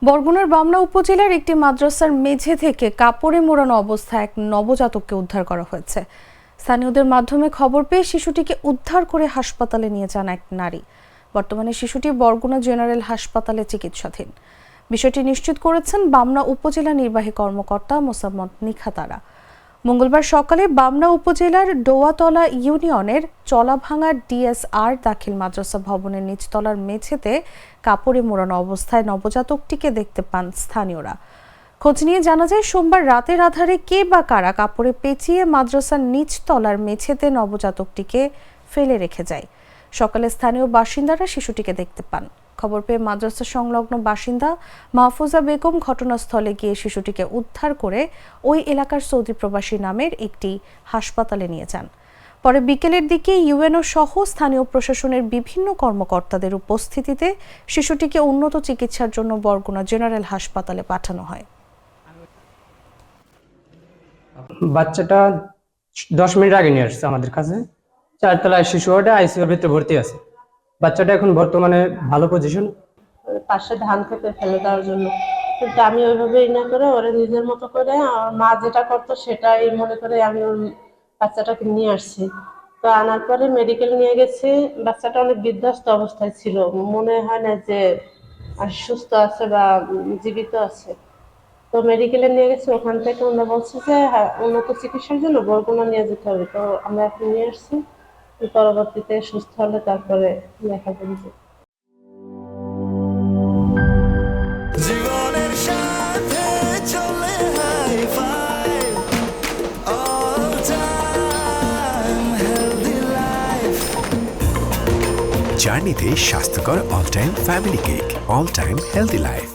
বরগুনার বামনা উপজেলার একটি মাদ্রাসার মেঝে থেকে কাপড়ে মোড়ানো অবস্থায় এক নবজাতককে উদ্ধার করা হয়েছে। স্থানীয়দের মাধ্যমে খবর পেয়ে শিশুটিকে উদ্ধার করে হাসপাতালে নিয়ে যান এক নারী। বর্তমানে শিশুটি বরগুনা জেনারেল হাসপাতালে চিকিৎসাধীন। বিষয়টি নিশ্চিত করেছেন বামনা উপজেলা নির্বাহী কর্মকর্তা মোসাম্মদ নিখাতারা। মঙ্গলবার সকালে বামনা উপজেলার ডোয়াতলা ইউনিয়নের চলাভাঙা ডিএসআর দাখিল মাদ্রাসা ভবনের নিচতলার মেঝেতে কাপড়ে মোড়ানো অবস্থায় নবজাতকটিকে দেখতে পান স্থানীয়রা। খোঁজ নিয়ে জানা যায়, সোমবার রাতের আধারে কে বা কারা কাপড়ে পেঁচিয়ে মাদ্রাসার নিচতলার মেঝেতে নবজাতকটিকে ফেলে রেখে যায়। সকালে স্থানীয় বাসিন্দারা শিশুটিকে দেখতে পান। খবর পেয়ে মাদ্রাসা সংলগ্ন বাসিন্দা মাহফুজা বেগম ঘটনাস্থলে গিয়ে শিশুটিকে উদ্ধার করে ওই এলাকার সৌদি প্রবাসী নামের একটি হাসপাতালে নিয়ে যান। পরে বিকেলের দিকে ইউএনও সহ স্থানীয় প্রশাসনের বিভিন্ন কর্মকর্তাদের উপস্থিতিতে শিশুটিকে উন্নত চিকিৎসার জন্য বরগুনা জেনারেল হাসপাতালে পাঠানো হয়। বাচ্চাটা 10 মিনিট আগে নিয়ে আসছে আমাদের কাছে। 4 তলায় শিশু ওয়ার্ডে আইসিইউর ভিতরে ভর্তি আছে। বাচ্চাটা এখন বর্তমানে ভালো পজিশন। পাশে ধান খেতে ফেলে দেওয়ার জন্য, কিন্তু আমি ওইভাবেই না করে ওরা নিজের মতো করে আমার মা যেটা করতো সেটাই মনে করে আমি ওই বাচ্চাটাকে নিয়ে আসছি। তো আনার পরে মেডিকেল নিয়ে গেছি। বাচ্চাটা অনেক বিধ্বস্ত অবস্থায় ছিল, মনে হয় না যে সুস্থ আছে বা জীবিত আছে। তো মেডিকেলে নিয়ে গেছি, ওখান থেকে ওরা বলছে যে হ্যাঁ, উন্নত চিকিৎসার জন্য বরগুনা নিয়ে যেতে হবে। তো আমরা এখন নিয়ে আসছি, পরবর্তীতে সুস্থ হলে তারপরে দেখা যাবে। জীবনের সাথে চলে hi fi all time healthy life. জার্নিতে স্বাস্থ্যকর all time family cake, all time healthy life.